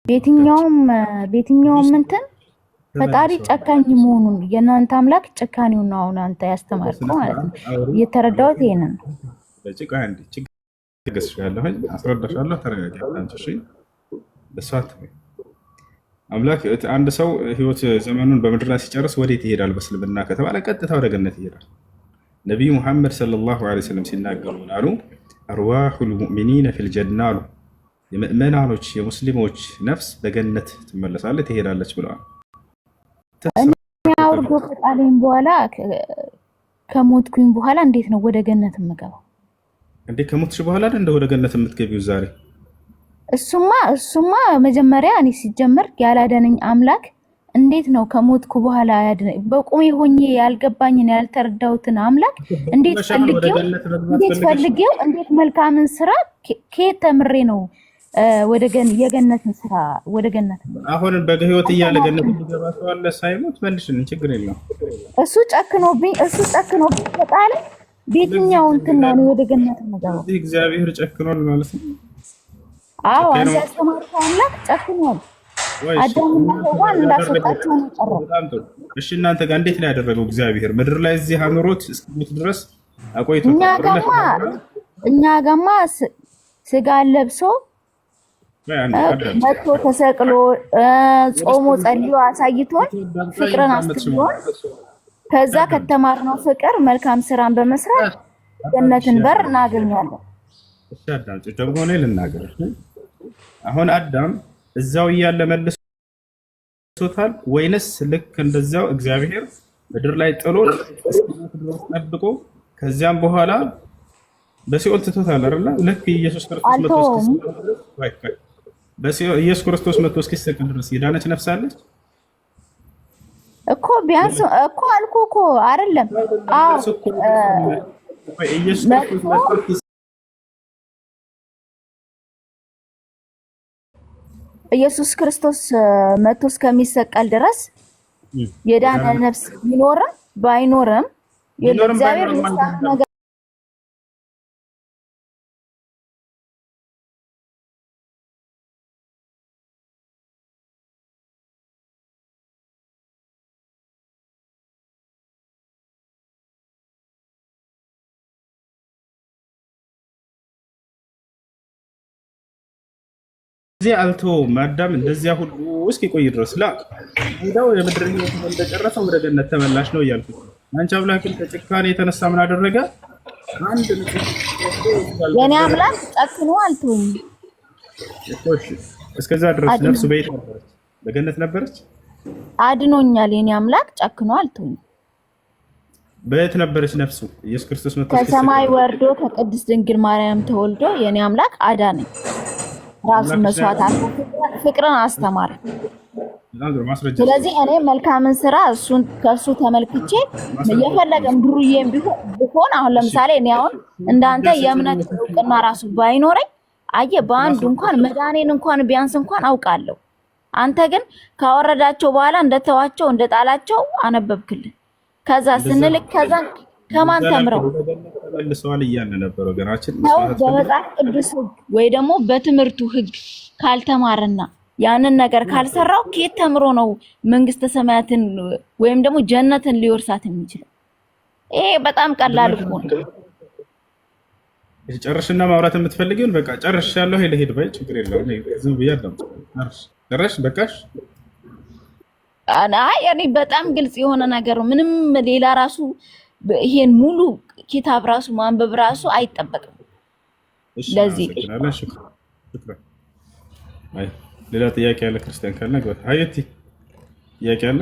በየትኛውም እንትን ፈጣሪ ጨካኝ መሆኑን የእናንተ አምላክ ጨካኙን ነው አሁን አንተ ያስተማርከው ማለት ነው። እየተረዳሁት ይሄንን ነው። በጭቃ አንድ ችግር ገስሻለሁ አስረዳሻለሁ። ተረጋጊ አንቺ እሺ። በሷት አምላክ አንድ ሰው ህይወት ዘመኑን በምድር ላይ ሲጨርስ ወዴት ይሄዳል በእስልምና ከተባለ ቀጥታ ወደ ገነት ይሄዳል። ነቢዩ ሙሐመድ ሰለላሁ ዐለይሂ ወሰለም ሲናገሩ አሉ አርዋሑል ሙእሚኒነ ፊል ጀና አሉ የምእመናኖች የሙስሊሞች ነፍስ በገነት ትመለሳለች ትሄዳለች ብለዋል። አውርዶ ከጣለኝ በኋላ ከሞትኩኝ በኋላ እንዴት ነው ወደ ገነት የምገባው? እንዴ ከሞትሽ በኋላ እንደ ወደ ገነት የምትገቢው ዛሬ? እሱማ መጀመሪያ እኔ ሲጀመር ያላደነኝ አምላክ እንዴት ነው ከሞትኩ በኋላ ያድነኝ? በቁሜ ሆኜ ያልገባኝን ያልተረዳሁትን አምላክ እንዴት ፈልጌው እንዴት መልካምን ስራ ከየት ተምሬ ነው ወደ የገነትን ስራ ወደ ገነት አሁን በህይወት እያለ ገነት ሊገባ ሰው አለ ሳይሞት መልሽን ችግር የለውም። እሱ ጨክኖብኝ ተጣለ። በየትኛው እንትን ነው ወደ ገነት የምገባው? እግዚአብሔር ጨክኗል ማለት ነው። አዎ አንተ ያስተማርከው አምላክ ጨክኗል። አዳምና ሔዋን እንዳስወጣቸው ነው ቀረው። እሺ እናንተ ጋር እንዴት ነው ያደረገው እግዚአብሔር? ምድር ላይ እዚህ አኑሮት እስኪሞት ድረስ አቆይቶት እኛ ጋማ ስጋ ለብሶ መጥቶ ተሰቅሎ ጾሞ ጸልዮ አሳይቶን ፍቅርን አስተምሮን ከዛ ከተማርነው ፍቅር መልካም ስራን በመስራት ገነትን በር እናገኛለን። እሺ አዳም ደግሞ ነው ልናገር። አሁን አዳም እዛው እያለ መልሶታል ወይንስ ልክ እንደዛው እግዚአብሔር ምድር ላይ ጥሎት እስኪሞት ድረስ ጠብቆ ከዚያም በኋላ በሲኦል ትቶታል አይደል? ልክ ኢየሱስ ክርስቶስ መጥቶ እስኪሰቀል ድረስ የዳነች ነፍስ አለች እኮ ቢያንስ እኮ አልኩ እኮ አይደለም? አዎ ኢየሱስ ክርስቶስ መጥቶ እስከሚሰቀል ድረስ የዳነ ነፍስ ቢኖርም ባይኖርም የእግዚአብሔር ነገር እዚህ አልተወውም። አዳም እንደዚያ ሁሉ እስኪቆይ ድረስ ሄዳው የምድር ህይወት እንደጨረሰ ወደ ገነት ተመላሽ ነው እያልኩት። አንቺ አምላክን ከጭካኔ የተነሳ ምን አደረገ? አንድ የኔ አምላክ ጨክኖ አልተወኝም። እስከዛ ድረስ ነፍሱ በየት ነበረች? በገነት ነበረች። አድኖኛል። የኔ አምላክ ጨክኖ አልተወኝም። በየት ነበረች ነፍሱ? ኢየሱስ ክርስቶስ መጥቶ ከሰማይ ወርዶ ከቅድስት ድንግል ማርያም ተወልዶ የኔ አምላክ አዳነኝ። ራሱን መስዋዕት ፍቅርን አስተማረ። ስለዚህ እኔ መልካምን ስራ ከሱ ተመልክቼ የፈለገም ድሩዬም ቢሆን አሁን ለምሳሌ እኔ አሁን እንዳንተ የእምነት እውቅና ራሱ ባይኖረኝ አየ በአንዱ እንኳን መዳኔን እንኳን ቢያንስ እንኳን አውቃለሁ። አንተ ግን ካወረዳቸው በኋላ እንደተዋቸው እንደጣላቸው አነበብክልን። ከዛ ስንልክ ከዛ ከማን ተምረው ተመልሰዋል እያለ ነበር ወገናችን። በመጽሐፍ ቅዱስ ሕግ ወይ ደግሞ በትምህርቱ ሕግ ካልተማረና ያንን ነገር ካልሰራው ከየት ተምሮ ነው መንግስተ ሰማያትን ወይም ደግሞ ጀነትን ሊወርሳት የሚችለው? ይሄ በጣም ቀላል እኮ ነው። ጨርሽና ማውራት የምትፈልጊውን በቃ ጨርሻለሁ። ሄድ በይ ችግር የለውም። ዝም ብያለሁ። ጨርሽ በቃሽ። አይ እኔ በጣም ግልጽ የሆነ ነገር ነው። ምንም ሌላ ራሱ ይሄን ሙሉ ኪታብ ራሱ ማንበብ ራሱ አይጠበቅም። ለዚህ ሌላ ጥያቄ ያለ ክርስቲያን ካለ አየቲ ጥያቄ አለ?